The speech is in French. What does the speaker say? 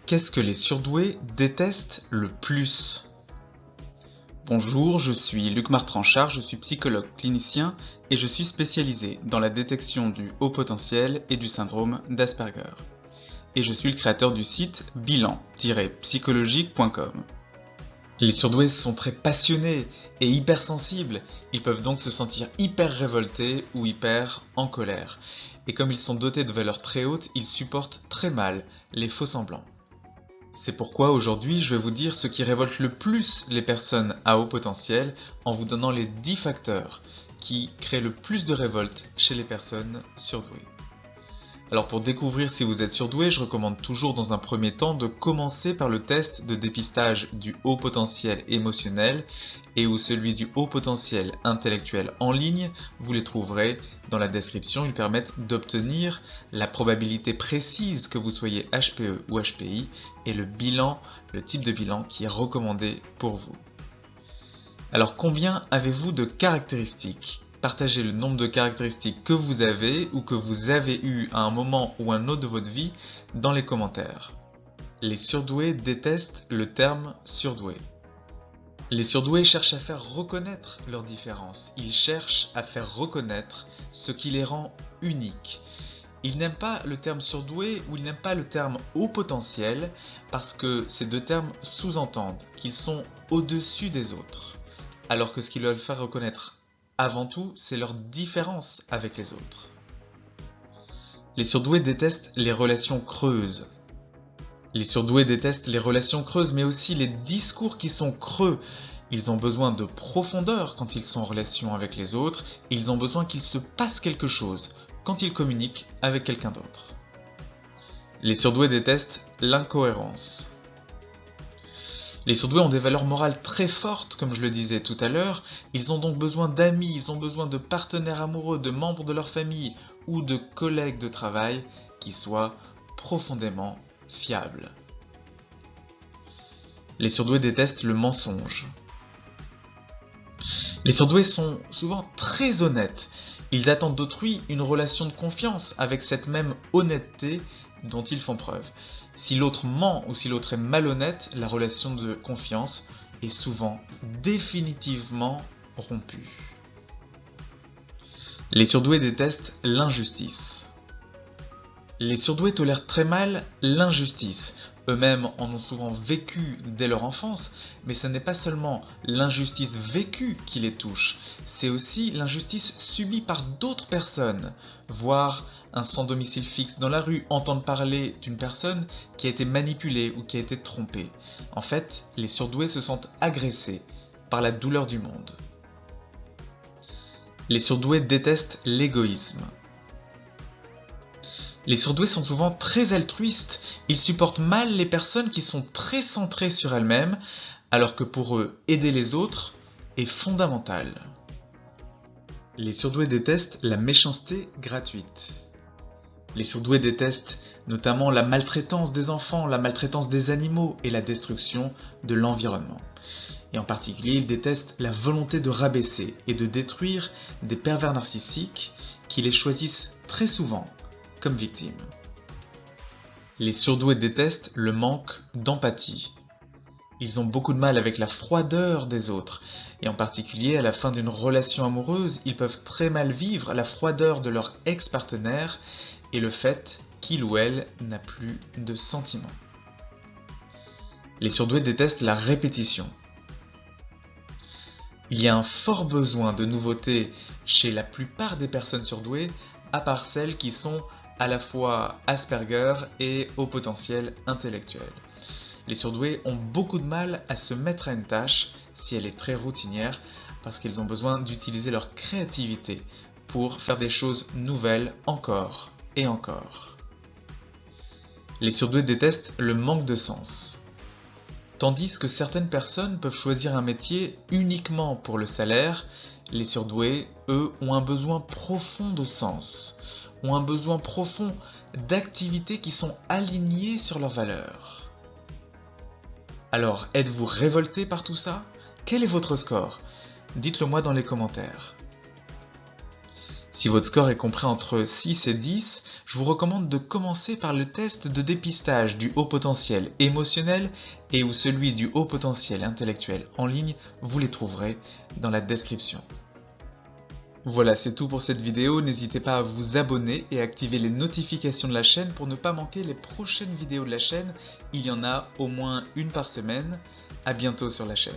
Qu'est-ce que les surdoués détestent le plus? Bonjour, je suis Luc Martranchard, je suis psychologue clinicien et je suis spécialisé dans la détection du haut potentiel et du syndrome d'Asperger. Et je suis le créateur du site bilan-psychologique.com. Les surdoués sont très passionnés et hypersensibles, ils peuvent donc se sentir hyper révoltés ou hyper en colère. Et comme ils sont dotés de valeurs très hautes, ils supportent très mal les faux semblants. C'est pourquoi aujourd'hui je vais vous dire ce qui révolte le plus les personnes à haut potentiel en vous donnant les 10 facteurs qui créent le plus de révolte chez les personnes surdouées. Alors pour découvrir si vous êtes surdoué, je recommande toujours dans un premier temps de commencer par le test de dépistage du haut potentiel émotionnel et ou celui du haut potentiel intellectuel en ligne. Vous les trouverez dans la description, ils permettent d'obtenir la probabilité précise que vous soyez HPE ou HPI et le type de bilan qui est recommandé pour vous. Alors combien avez-vous de caractéristiques ? Partagez le nombre de caractéristiques que vous avez ou que vous avez eu à un moment ou un autre de votre vie dans les commentaires. Les surdoués détestent le terme surdoué. Les surdoués cherchent à faire reconnaître leurs différences. Ils cherchent à faire reconnaître ce qui les rend uniques. Ils n'aiment pas le terme surdoué ou ils n'aiment pas le terme haut potentiel parce que ces deux termes sous-entendent qu'ils sont au-dessus des autres. Alors que ce qu'ils veulent faire reconnaître avant tout, c'est leur différence avec les autres. Les surdoués détestent les relations creuses. Les surdoués détestent les relations creuses, mais aussi les discours qui sont creux. Ils ont besoin de profondeur quand ils sont en relation avec les autres, et ils ont besoin qu'il se passe quelque chose quand ils communiquent avec quelqu'un d'autre. Les surdoués détestent l'incohérence. Les surdoués ont des valeurs morales très fortes, comme je le disais tout à l'heure. Ils ont donc besoin d'amis, ils ont besoin de partenaires amoureux, de membres de leur famille ou de collègues de travail qui soient profondément fiables. Les surdoués détestent le mensonge. Les surdoués sont souvent très honnêtes. Ils attendent d'autrui une relation de confiance avec cette même honnêteté dont ils font preuve. Si l'autre ment ou si l'autre est malhonnête, la relation de confiance est souvent définitivement rompue. Les surdoués détestent l'injustice. Les surdoués tolèrent très mal l'injustice. Eux-mêmes en ont souvent vécu dès leur enfance, mais ce n'est pas seulement l'injustice vécue qui les touche, c'est aussi l'injustice subie par d'autres personnes. Voir un sans domicile fixe dans la rue, entendre parler d'une personne qui a été manipulée ou qui a été trompée. En fait, les surdoués se sentent agressés par la douleur du monde. Les surdoués détestent l'égoïsme. Les surdoués sont souvent très altruistes, ils supportent mal les personnes qui sont très centrées sur elles-mêmes, alors que pour eux, aider les autres est fondamental. Les surdoués détestent la méchanceté gratuite. Les surdoués détestent notamment la maltraitance des enfants, la maltraitance des animaux et la destruction de l'environnement. Et en particulier, ils détestent la volonté de rabaisser et de détruire des pervers narcissiques qui les choisissent très souvent comme victimes. Les surdoués détestent le manque d'empathie. Ils ont beaucoup de mal avec la froideur des autres, et en particulier à la fin d'une relation amoureuse, ils peuvent très mal vivre la froideur de leur ex-partenaire et le fait qu'il ou elle n'a plus de sentiments. Les surdoués détestent la répétition. Il y a un fort besoin de nouveautés chez la plupart des personnes surdouées, à part celles qui sont à la fois Asperger et haut potentiel intellectuel. Les surdoués ont beaucoup de mal à se mettre à une tâche si elle est très routinière parce qu'ils ont besoin d'utiliser leur créativité pour faire des choses nouvelles encore et encore. Les surdoués détestent le manque de sens. Tandis que certaines personnes peuvent choisir un métier uniquement pour le salaire, les surdoués, eux, ont un besoin profond de sens, ont un besoin profond d'activités qui sont alignées sur leurs valeurs. Alors, êtes-vous révolté par tout ça ? Quel est votre score ? Dites-le moi dans les commentaires. Si votre score est compris entre 6 et 10, je vous recommande de commencer par le test de dépistage du haut potentiel émotionnel et ou celui du haut potentiel intellectuel en ligne, vous les trouverez dans la description. Voilà, c'est tout pour cette vidéo, n'hésitez pas à vous abonner et activer les notifications de la chaîne pour ne pas manquer les prochaines vidéos de la chaîne, il y en a au moins une par semaine. À bientôt sur la chaîne.